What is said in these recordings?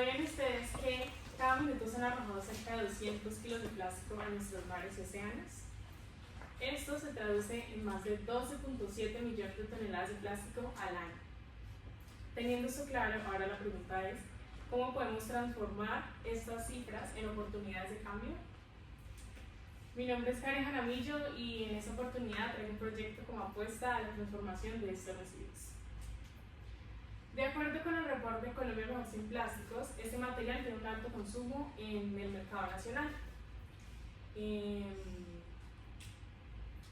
¿Sabían ustedes que cada minuto se han arrojado cerca de 200 kilos de plástico a nuestros mares y océanos? Esto se traduce en más de 12.7 millones de toneladas de plástico al año. Teniendo eso claro, ahora la pregunta es, ¿cómo podemos transformar estas cifras en oportunidades de cambio? Mi nombre es Karen Jaramillo y en esta oportunidad traigo un proyecto como apuesta a la transformación de estos residuos. De acuerdo con el reporte Colombia Mejor Sin Plásticos, este material tiene un alto consumo en el mercado nacional. Y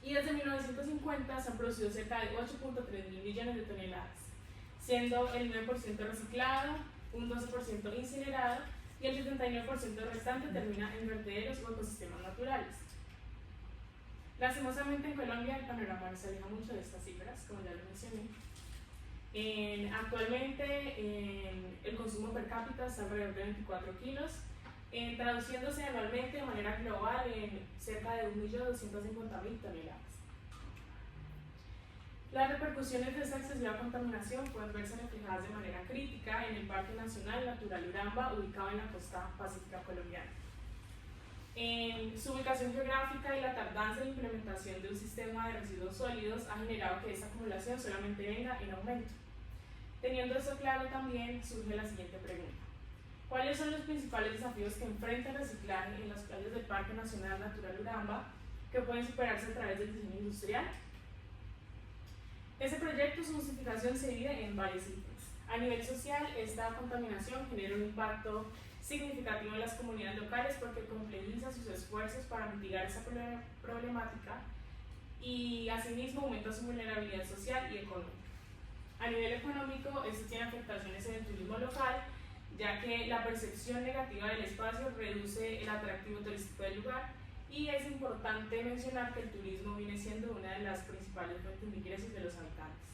desde 1950 se han producido cerca de 8.3 mil millones de toneladas, siendo el 9% reciclado, un 12% incinerado y el 79% restante termina en vertederos o ecosistemas naturales. Lastimosamente en Colombia el panorama no se aleja mucho de estas cifras, como ya lo mencioné. Actualmente el consumo per cápita está alrededor de 24 kilos, traduciéndose anualmente de manera global en cerca de 1.250.000 toneladas. Las repercusiones de esta excesiva contaminación pueden verse reflejadas de manera crítica en el Parque Nacional Natural Uramba, ubicado en la costa pacífica colombiana. Su ubicación geográfica y la tardanza en la implementación de un sistema de residuos sólidos ha generado que esta acumulación solamente venga en aumento. Teniendo eso claro, también surge la siguiente pregunta. ¿Cuáles son los principales desafíos que enfrenta el reciclaje en las playas del Parque Nacional Natural Uramba que pueden superarse a través del diseño industrial? Este proyecto, su justificación se divide en varios ítems. A nivel social, esta contaminación genera un impacto significativo en las comunidades locales porque complejiza sus esfuerzos para mitigar esa problemática y asimismo aumenta su vulnerabilidad social y económica. A nivel económico, esto tiene afectaciones en el turismo local, ya que la percepción negativa del espacio reduce el atractivo turístico del lugar y es importante mencionar que el turismo viene siendo una de las principales fuentes de ingresos de los habitantes.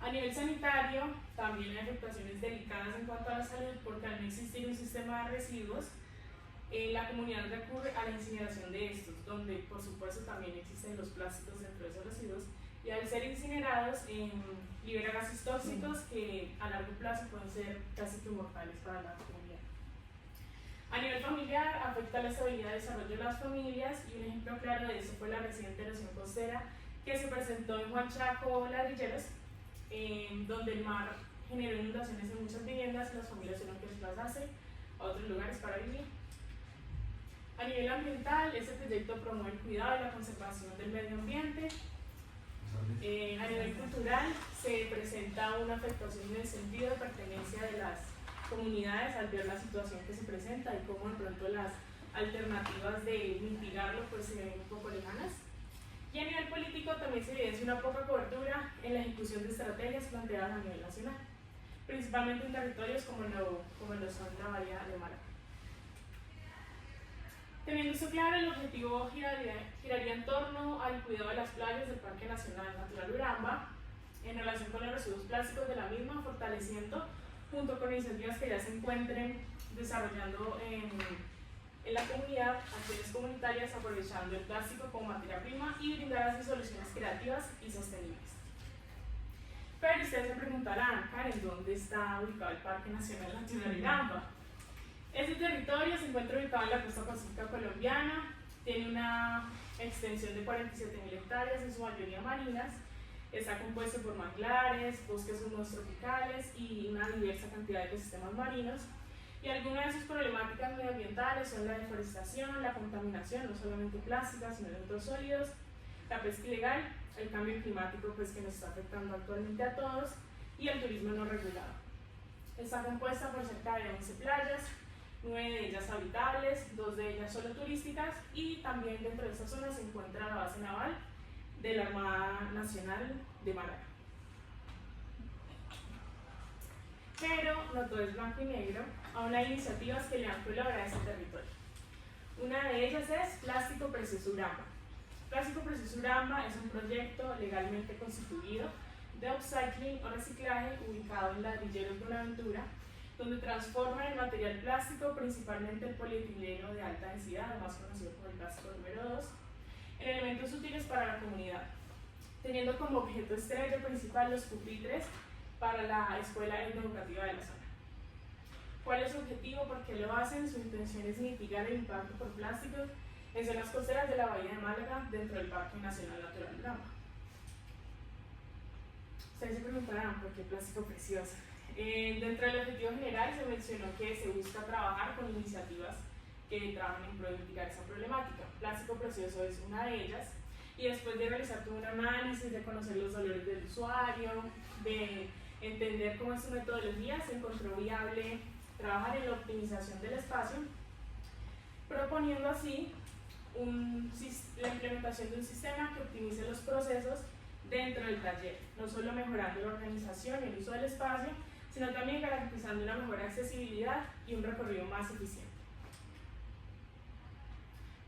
A nivel sanitario, también hay afectaciones delicadas en cuanto a la salud porque al no existir un sistema de residuos, la comunidad recurre a la incineración de estos, donde por supuesto también existen los plásticos dentro de esos residuos y al ser incinerados libera gases tóxicos que a largo plazo pueden ser casi que mortales para la comunidad. A nivel familiar, afecta la estabilidad y desarrollo de las familias y un ejemplo claro de eso fue la reciente erosión costera que se presentó en Juan Chaco, Ladrilleros, donde el mar generó inundaciones en muchas viviendas y las familias tuvieron que desplazarse a otros lugares para vivir. A nivel ambiental, este proyecto promueve el cuidado y la conservación del medio ambiente. A nivel cultural, se presenta una afectación en el sentido de pertenencia de las comunidades al ver la situación que se presenta y cómo de pronto las alternativas de mitigarlo pues se ven un poco lejanas. Y a nivel político también se evidencia una poca cobertura en la ejecución de estrategias planteadas a nivel nacional, principalmente en territorios como lo son la Bahía de Maracay. Teniendo eso claro, el objetivo giraría en torno al cuidado de las playas del Parque Nacional Natural Uramba en relación con los residuos plásticos de la misma, fortaleciendo junto con iniciativas que ya se encuentren desarrollando en la comunidad, acciones comunitarias aprovechando el plástico como materia prima y brindar así soluciones creativas y sostenibles. Pero ustedes se preguntarán, Karen, ¿dónde está ubicado el Parque Nacional Natural Uramba? Este territorio se encuentra ubicado en la costa pacífica colombiana, tiene una extensión de 47.000 hectáreas, en su mayoría marinas, está compuesto por manglares, bosques húmedos tropicales y una diversa cantidad de ecosistemas marinos. Y algunas de sus problemáticas medioambientales son la deforestación, la contaminación, no solamente plástica, sino de otros sólidos, la pesca ilegal, el cambio climático pues, que nos está afectando actualmente a todos y el turismo no regulado. Está compuesta por cerca de 11 playas, 9 de ellas habitables, 2 de ellas solo turísticas y también dentro de esta zona se encuentra la base naval de la Armada Nacional de Maracay. Pero no todo es blanco y negro, aún hay iniciativas que le dan color a este territorio. Una de ellas es Plástico Precioso Uramba. Plástico Precioso Uramba es un proyecto legalmente constituido de upcycling o reciclaje ubicado en Ladrilleros Buenaventura, donde transforma el material plástico, principalmente el polietileno de alta densidad, más conocido como el plástico número 2, en elementos útiles para la comunidad, teniendo como objeto estrella principal los pupitres para la escuela educativa de la zona. ¿Cuál es su objetivo? ¿Por qué lo hacen? Su intención es mitigar el impacto por plásticos en zonas costeras de la Bahía de Málaga dentro del Parque Nacional Natural Gama. Ustedes se preguntarán por qué plástico precioso. Dentro del objetivo general se mencionó que se busca trabajar con iniciativas que trabajan en pro de mitigar esa problemática. Plástico precioso es una de ellas, y después de realizar todo un análisis, de conocer los dolores del usuario, de entender cómo es su metodología, se encontró viable trabajar en la optimización del espacio, proponiendo así la implementación de un sistema que optimice los procesos dentro del taller, no solo mejorando la organización y el uso del espacio, sino también garantizando una mejor accesibilidad y un recorrido más eficiente.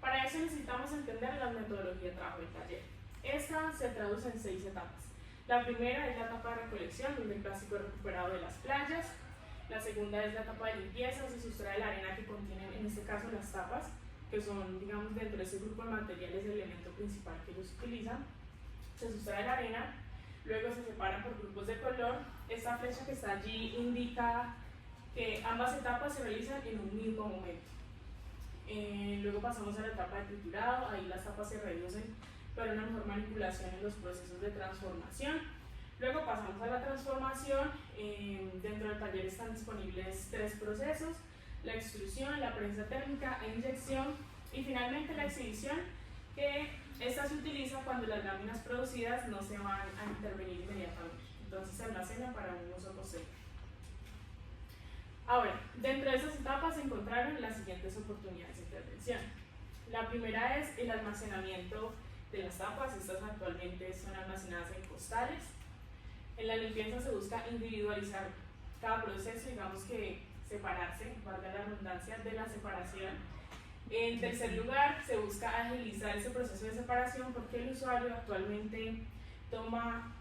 Para eso necesitamos entender la metodología de trabajo del taller. Esta se traduce en 6 etapas. La primera es la etapa de recolección, donde el plástico es recuperado de las playas. La segunda es la etapa de limpieza, se sustrae la arena que contienen, en este caso, las tapas, que son, digamos, dentro de ese grupo de materiales el elemento principal que ellos utilizan. Se sustrae la arena, luego se separan por grupos de color. Esta flecha que está allí indica que ambas etapas se realizan en un mismo momento. Luego pasamos a la etapa de triturado, ahí las tapas se reducen para una mejor manipulación en los procesos de transformación. Luego pasamos a la transformación. Dentro del taller están disponibles 3 procesos: la extrusión, la prensa térmica e inyección, y finalmente la exhibición, que esta se utiliza cuando las láminas producidas no se van a intervenir inmediatamente, entonces se almacenan para un uso posterior. Ahora, dentro de esas etapas se encontraron las siguientes oportunidades de intervención. La primera es el almacenamiento de las tapas. Estas actualmente son almacenadas en costales. En la limpieza se busca individualizar cada proceso, digamos que separarse, valga la redundancia, de la separación. En tercer lugar, se busca agilizar ese proceso de separación, porque el usuario actualmente toma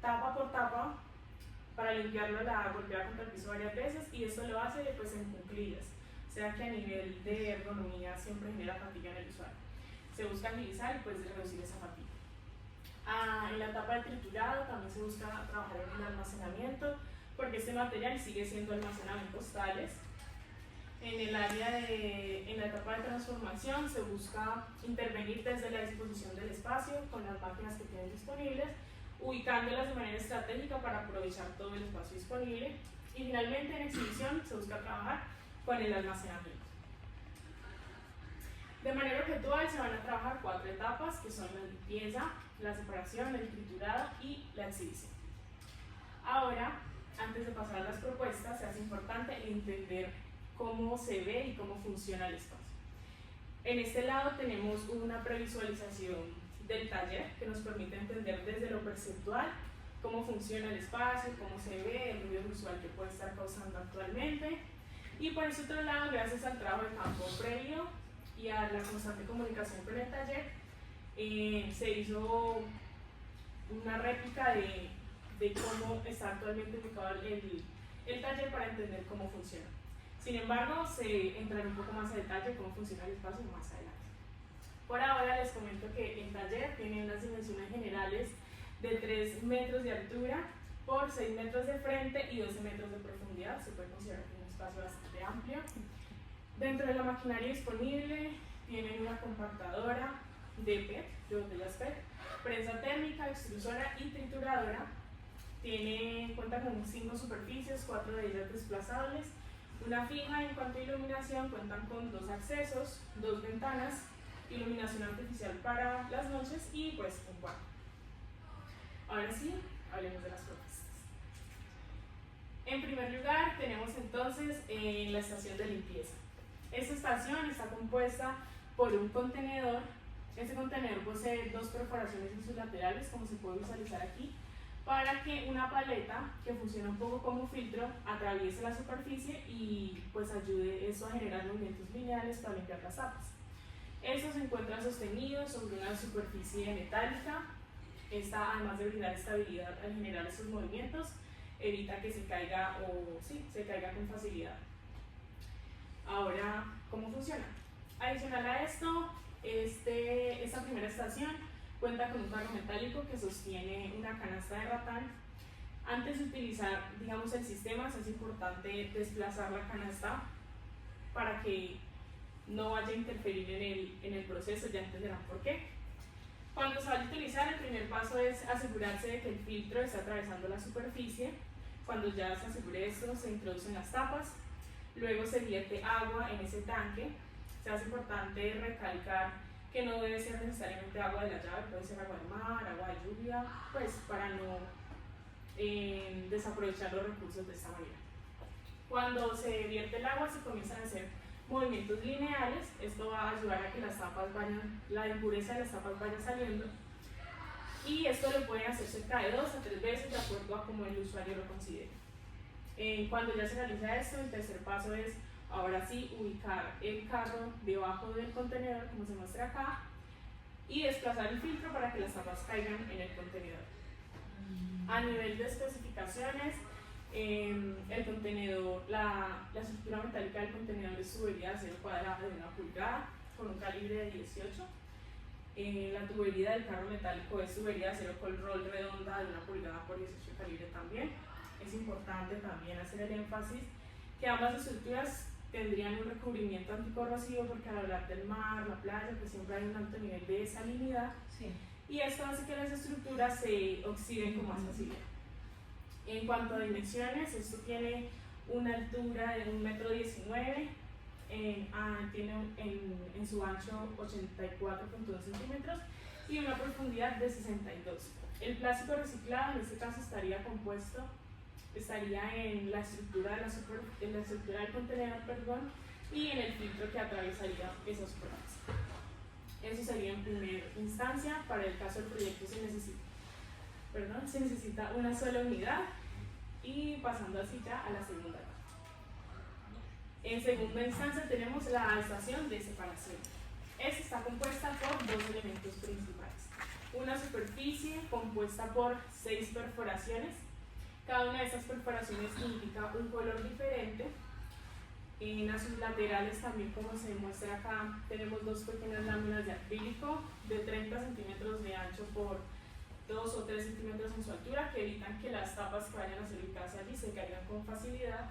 tapa por tapa para limpiarlo, la golpea contra el piso varias veces, y esto lo hace pues en cuclillas, o sea que a nivel de ergonomía siempre genera fatiga en el usuario. Se busca agilizar y pues reducir esa fatiga. En la etapa de triturado también se busca trabajar en el almacenamiento, porque este material sigue siendo almacenado en costales. En la etapa de transformación se busca intervenir desde la disposición del espacio con las máquinas que tienen disponibles, ubicándolas de manera estratégica para aprovechar todo el espacio disponible. Y finalmente, en exhibición se busca trabajar con el almacenamiento. De manera objetual se van a trabajar 4 etapas, que son la limpieza, la separación, el triturado y la exhibición. Ahora, antes de pasar a las propuestas, se hace importante entender cómo se ve y cómo funciona el espacio. En este lado tenemos una previsualización del taller que nos permite entender desde lo perceptual cómo funciona el espacio, cómo se ve, el ruido visual que puede estar causando actualmente. Y por ese otro lado, gracias al trabajo de campo previo y a la constante comunicación con el taller, se hizo una réplica de cómo está actualmente ubicado el taller para entender cómo funciona. Sin embargo, se entrará un poco más a detalle cómo funciona el espacio más adelante. Por ahora les comento que el taller tiene unas dimensiones generales de 3 metros de altura por 6 metros de frente y 12 metros de profundidad. Se puede considerar que es un espacio bastante amplio. Dentro de la maquinaria disponible tienen una compactadora de PET, de botellas PET, prensa térmica, extrusora y trituradora. Cuenta con 5 superficies, 4 de ellas desplazables, una fija. En cuanto a iluminación, cuentan con 2 accesos, 2 ventanas, iluminación artificial para las noches y pues un cuarto. Ahora sí, hablemos de las propuestas. En primer lugar, tenemos entonces la estación de limpieza. Esta estación está compuesta por un contenedor. Este contenedor posee 2 perforaciones en sus laterales, como se puede visualizar aquí, para que una paleta, que funciona un poco como filtro, atraviese la superficie y pues ayude eso a generar movimientos lineales para limpiar las tapas. Estos se encuentran sostenidos sobre una superficie metálica. Esta, además de brindar estabilidad al generar estos movimientos, evita que se caiga se caiga con facilidad. Ahora, ¿cómo funciona? Adicional a esto, esta primera estación cuenta con un carro metálico que sostiene una canasta de ratán Antes de utilizar, digamos, el sistema, es importante desplazar la canasta para que no vaya a interferir en el proceso, ya entenderán por qué. Cuando se vaya a utilizar, el primer paso es asegurarse de que el filtro está atravesando la superficie. Cuando ya se asegure esto, se introducen las tapas, luego se vierte agua en ese tanque. Se hace importante recalcar que no debe ser necesariamente agua de la llave, puede ser agua de mar, agua de lluvia, pues para no desaprovechar los recursos de esta manera. Cuando se vierte el agua, se comienzan a hacer movimientos lineales. Esto va a ayudar a que las tapas vayan, la impureza de las tapas vaya saliendo, y esto lo pueden hacer cerca de 2 a 3 veces de acuerdo a como el usuario lo considere. Cuando ya se realiza esto, el tercer paso es ahora sí ubicar el carro debajo del contenedor, como se muestra acá, y desplazar el filtro para que las tapas caigan en el contenedor. A nivel de especificaciones, el contenedor, la estructura metálica del contenedor es tubería de acero cuadrada de 1 pulgada con un calibre de 18. La tubería del carro metálico es tubería de acero con rol redonda de 1 pulgada por 18 calibre también. Es importante también hacer el énfasis que ambas estructuras tendrían un recubrimiento anticorrosivo, porque al hablar del mar, la playa, pues siempre hay un alto nivel de salinidad, sí, y esto hace que las estructuras se oxiden con más facilidad. En cuanto a dimensiones, esto tiene una altura de 1,19 m, tiene en su ancho 84,2 centímetros y una profundidad de 62. El plástico reciclado en este caso estaría en la estructura del contenedor, y en el filtro que atravesaría esa superficie. Eso sería en primera instancia. Para el caso del proyecto se necesita una sola unidad, y pasando así ya a la segunda etapa. En segunda instancia tenemos la estación de separación. Esta está compuesta por 2 elementos principales. Una superficie compuesta por 6 perforaciones. Cada una de estas perforaciones indica un color diferente. En sus laterales también, como se muestra acá, tenemos 2 pequeñas láminas de acrílico de 30 centímetros de ancho por 2 o 3 centímetros en su altura, que evitan que las tapas que vayan a ser ubicadas allí se caigan con facilidad.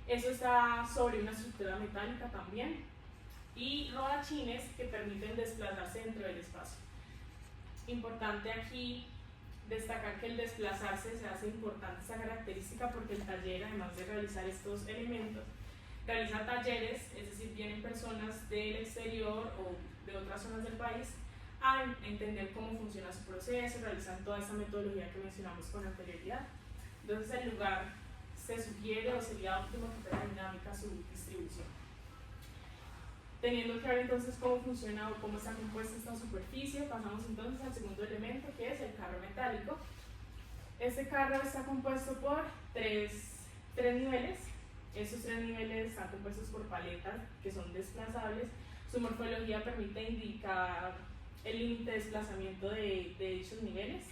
Eso está sobre una estructura metálica también, y rodachines que permiten desplazarse dentro del espacio. Importante aquí destacar que el desplazarse se hace importante esta característica porque el taller, además de realizar estos elementos, realiza talleres, es decir, vienen personas del exterior o de otras zonas del país a entender cómo funciona su proceso, realizan toda esta metodología que mencionamos con anterioridad. Entonces el lugar se sugiere o sería óptimo que fuera dinámica su distribución. Teniendo claro entonces cómo funciona o cómo está compuesta esta superficie, pasamos entonces al segundo elemento, que es el carro metálico. Este carro está compuesto por tres niveles. Estos 3 niveles están compuestos por paletas que son desplazables. Su morfología permite indicar el límite de desplazamiento de dichos niveles.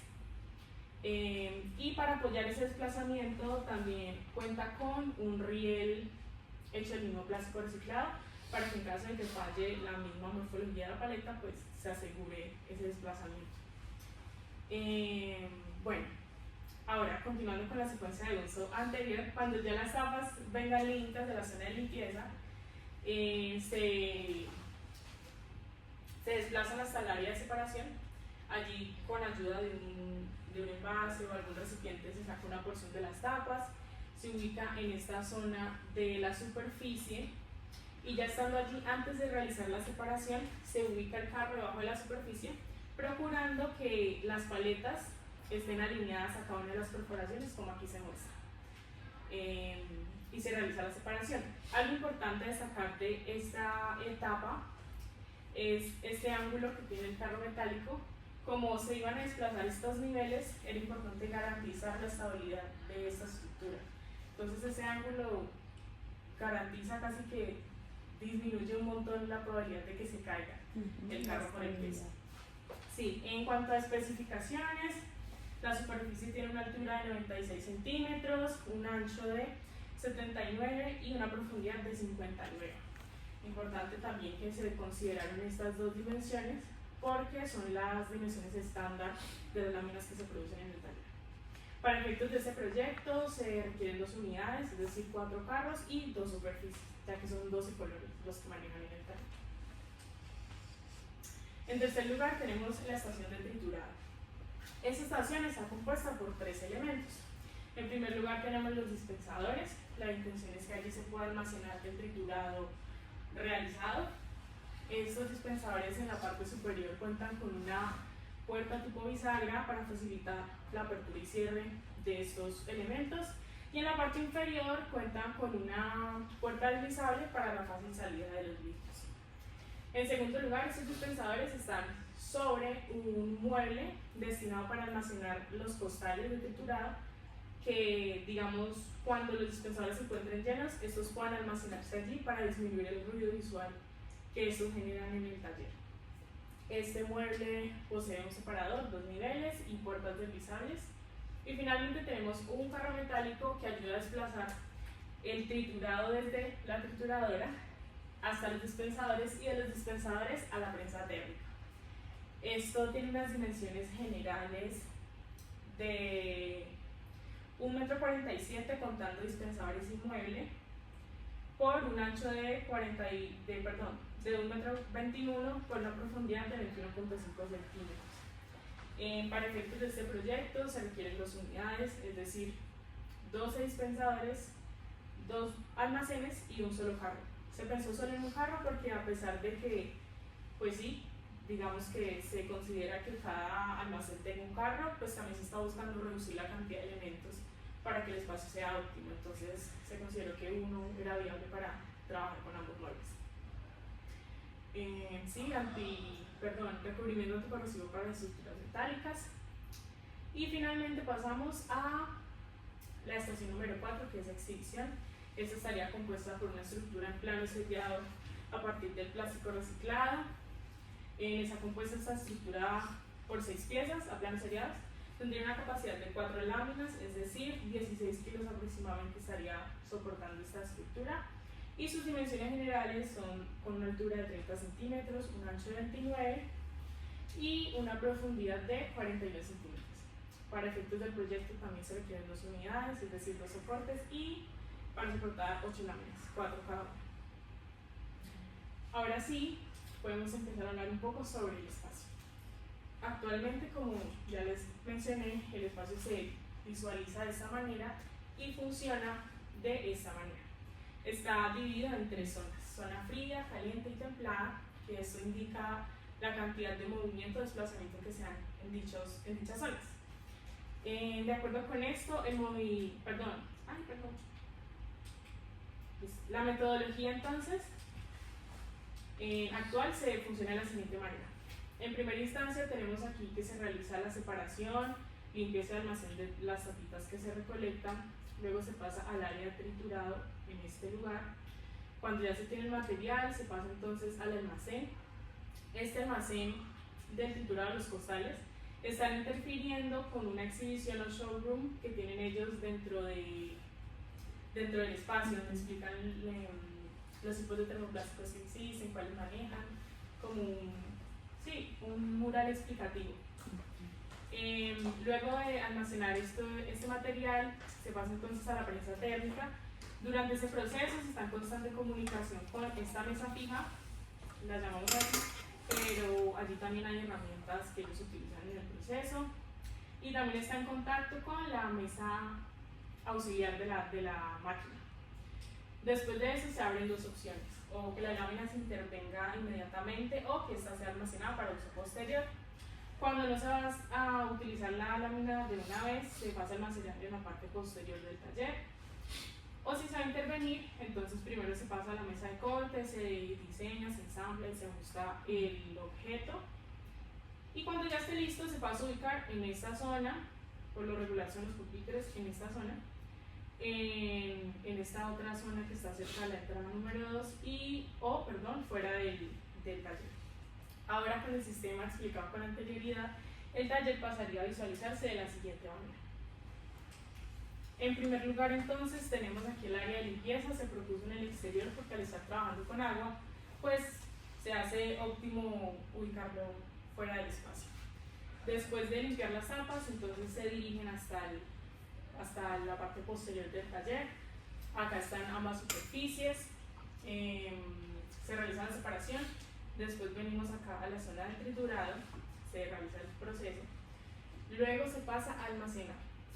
Y para apoyar ese desplazamiento también cuenta con un riel hecho del mismo plástico reciclado, para que en caso de que falle la misma morfología de la paleta, pues se asegure ese desplazamiento. Bueno, ahora continuando con la secuencia de uso anterior, cuando ya las tapas vengan limpias de la zona de limpieza, se desplazan hasta el área de separación. Allí, con ayuda de un envase o algún recipiente, se saca una porción de las tapas, se ubica en esta zona de la superficie, y ya estando allí, antes de realizar la separación, se ubica el carro debajo de la superficie, procurando que las paletas estén alineadas a cada una de las perforaciones, como aquí se muestra. Y se realiza la separación. Algo importante destacar de esta etapa es este ángulo que tiene el carro metálico. Como se iban a desplazar estos niveles, era importante garantizar la estabilidad de esta estructura. Entonces ese ángulo garantiza casi que disminuye un montón la probabilidad de que se caiga el carro por el peso. Sí, en cuanto a especificaciones, la superficie tiene una altura de 96 centímetros, un ancho de 79 y una profundidad de 59. Importante también que se consideraron estas 2 dimensiones porque son las dimensiones estándar de las láminas que se producen en el taller. Para efectos de este proyecto se requieren 2 unidades, es decir, 4 carros y 2 superficies, ya que son 12 colores los que manejan en el taller. En tercer lugar tenemos la estación de triturado. Esta estación está compuesta por 3 elementos. En primer lugar tenemos los dispensadores. La intención es que allí se pueda almacenar el triturado realizado. Estos dispensadores en la parte superior cuentan con una puerta tipo bisagra para facilitar la apertura y cierre de estos elementos, y en la parte inferior cuentan con una puerta deslizable para la fácil salida de los líquidos. En segundo lugar, estos dispensadores están sobre un mueble destinado para almacenar los costales de triturado, que digamos cuando los dispensadores se encuentren llenos, estos puedan almacenarse allí para disminuir el ruido visual que estos generan en el taller. Este mueble posee un separador, 2 niveles y puertas deslizables. Y finalmente tenemos un carro metálico que ayuda a desplazar el triturado desde la trituradora hasta los dispensadores y de los dispensadores a la prensa térmica. Esto tiene unas dimensiones generales de 1,47 m contando dispensadores y mueble por un ancho de 1,21 m por una profundidad de 21,5 centímetros. Para efectos de este proyecto se requieren 2 unidades, es decir, 12 dispensadores, 2 almacenes y un solo carro. Se pensó solo en un carro porque a pesar de que, pues sí, digamos que se considera que cada almacén tenga un carro, pues también se está buscando reducir la cantidad de elementos para que el espacio sea óptimo. Entonces se consideró que uno era viable para trabajar con ambos muebles. Sí, recubrimiento anticorrosivo para las estructuras metálicas. Y finalmente pasamos a la estación número 4, que es exhibición. Esta estaría compuesta por una estructura en plano sellado a partir del plástico reciclado. Está compuesta esta estructura por 6 piezas a plano sellados. Tendría una capacidad de 4 láminas, es decir, 16 kilos aproximadamente estaría soportando esta estructura. Y sus dimensiones generales son con una altura de 30 centímetros, un ancho de 29 y una profundidad de 42 centímetros. Para efectos del proyecto también se requieren 2 unidades, es decir, 2 soportes, y para soportar 8 láminas, 4 cada una. Ahora sí, podemos empezar a hablar un poco sobre el espacio. Actualmente, como ya les mencioné, el espacio se visualiza de esta manera y funciona de esta manera. Está dividido en 3 zonas: zona fría, caliente y templada, que esto indica la cantidad de movimiento o desplazamiento que se dan en dichas zonas. De acuerdo con esto, la metodología entonces actual se funciona de la siguiente manera. En primera instancia tenemos aquí que se realiza la separación, limpieza de almacén de las tapitas que se recolectan, luego se pasa al área triturado en este lugar. Cuando ya se tiene el material, se pasa entonces al almacén. Este almacén del triturado de los costales están interfiriendo con una exhibición o showroom que tienen ellos dentro del espacio, donde explican los tipos de termoplásticos que existen, cuáles manejan, como un mural explicativo. Luego de almacenar este material, se pasa entonces a la prensa térmica. Durante ese proceso se está en constante comunicación con esta mesa fija, la llamamos así, pero allí también hay herramientas que ellos utilizan en el proceso, y también está en contacto con la mesa auxiliar de la máquina. Después de eso se abren 2 opciones: o que la lámina se intervenga inmediatamente o que ésta sea almacenada para uso posterior. Cuando no se va a utilizar la lámina de una vez, se pasa a almacenar en la parte posterior del taller. O si se va a intervenir, entonces primero se pasa a la mesa de corte, se diseña, se ensambla y se ajusta el objeto. Y cuando ya esté listo, se pasa a ubicar en esta zona, por lo regular son los pupitres en esta zona, en esta otra zona que está cerca de la entrada número 2 fuera del taller. Ahora, con el sistema explicado con anterioridad, el taller pasaría a visualizarse de la siguiente manera. En primer lugar, entonces, tenemos aquí el área de limpieza. Se propuso en el exterior porque al estar trabajando con agua, pues se hace óptimo ubicarlo fuera del espacio. Después de limpiar las tapas, entonces se dirigen hasta hasta la parte posterior del taller. Acá están ambas superficies, se realiza la separación, después venimos acá a la zona del triturado, se realiza el proceso, luego se pasa a almacenar.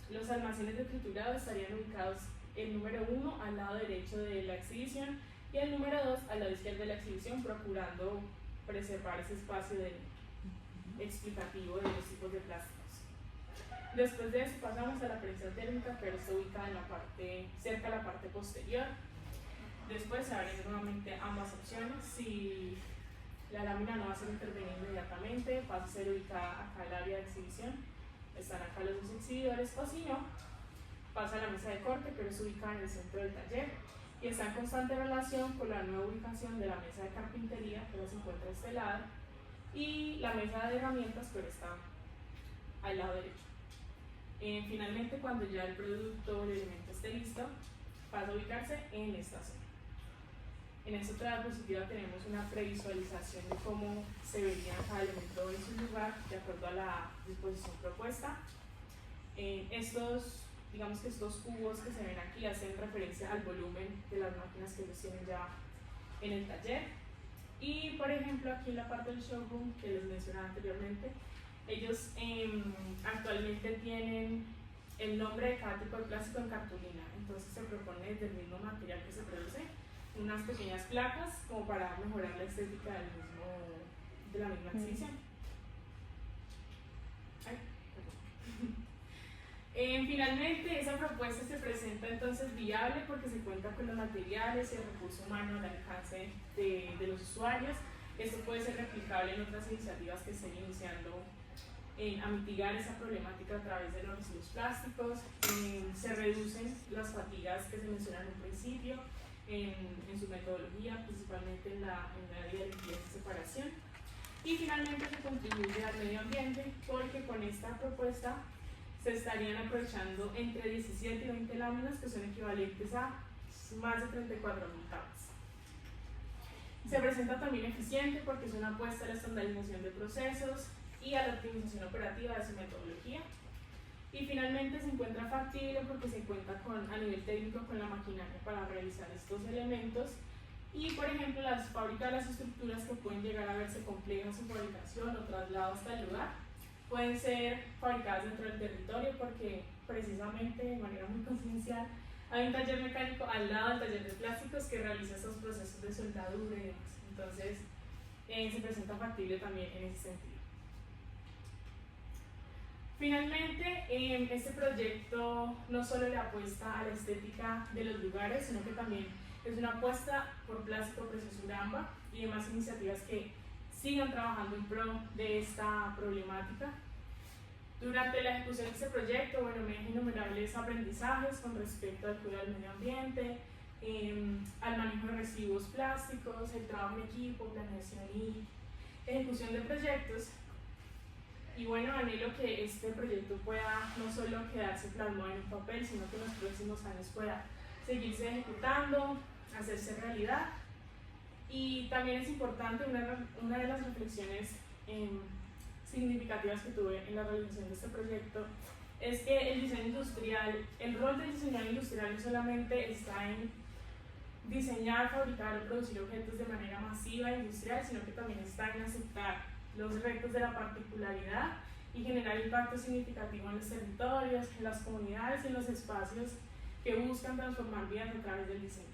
Los almacenes de triturado estarían ubicados el número 1 al lado derecho de la exhibición y el número 2 al lado izquierdo de la exhibición, procurando preservar ese espacio explicativo de los tipos de plásticos. Después de eso pasamos a la prensa térmica, pero está ubicada en la parte, cerca de la parte posterior. Después se abren nuevamente ambas opciones. Si la lámina no va a ser intervenida inmediatamente, pasa a ser ubicada acá el área de exhibición. Están acá los dos exhibidores, o si no, pasa a la mesa de corte, pero es ubicada en el centro del taller y está en constante relación con la nueva ubicación de la mesa de carpintería, que se encuentra a este lado, y la mesa de herramientas, pero está al lado derecho. Finalmente, cuando ya el producto o el elemento esté listo, pasa a ubicarse en esta zona. En esta otra diapositiva tenemos una previsualización de cómo se vería cada elemento en su lugar de acuerdo a la disposición propuesta. Digamos que estos cubos que se ven aquí hacen referencia al volumen de las máquinas que ellos tienen ya en el taller. Y por ejemplo, aquí en la parte del showroom que les mencionaba anteriormente, ellos actualmente tienen el nombre de cada tipo de plástico en cartulina, entonces se propone del mismo material que se produce unas pequeñas placas como para mejorar la estética de la misma exhibición. Finalmente, esa propuesta se presenta entonces viable porque se cuenta con los materiales y el recurso humano al alcance de los usuarios. Esto puede ser replicable en otras iniciativas que estén iniciando a mitigar esa problemática a través de los residuos plásticos. Se reducen las fatigas que se mencionan en un principio en su metodología, principalmente en la área de limpieza y separación. Y finalmente se contribuye al medio ambiente porque con esta propuesta se estarían aprovechando entre 17 y 20 láminas que son equivalentes a más de 34.000 tablas. Se presenta también eficiente porque es una apuesta a la estandarización de procesos y a la optimización operativa de su metodología. Y finalmente se encuentra factible porque se cuenta a nivel técnico con la maquinaria para realizar estos elementos y, por ejemplo, las fábricas de las estructuras que pueden llegar a verse complejas en fabricación o traslado hasta el lugar pueden ser fabricadas dentro del territorio porque precisamente de manera muy confidencial hay un taller mecánico al lado del taller de plásticos que realiza estos procesos de soldadura y demás. Entonces se presenta factible también en ese sentido. Finalmente, este proyecto no solo le apuesta a la estética de los lugares, sino que también es una apuesta por Plástico Precioso Uramba y demás iniciativas que sigan trabajando en pro de esta problemática. Durante la ejecución de este proyecto, me dejan innumerables aprendizajes con respecto al cuidado del medio ambiente, al manejo de residuos plásticos, el trabajo en equipo, planeación y ejecución de proyectos. Y anhelo que este proyecto pueda no solo quedarse plasmado en un papel, sino que en los próximos años pueda seguirse ejecutando, hacerse realidad. Y también es importante, una de las reflexiones significativas que tuve en la realización de este proyecto, es que el diseño industrial, el rol del diseñador industrial no solamente está en diseñar, fabricar o producir objetos de manera masiva e industrial, sino que también está en aceptar los retos de la particularidad y generar impacto significativo en los territorios, en las comunidades y en los espacios que buscan transformar vidas a través del diseño.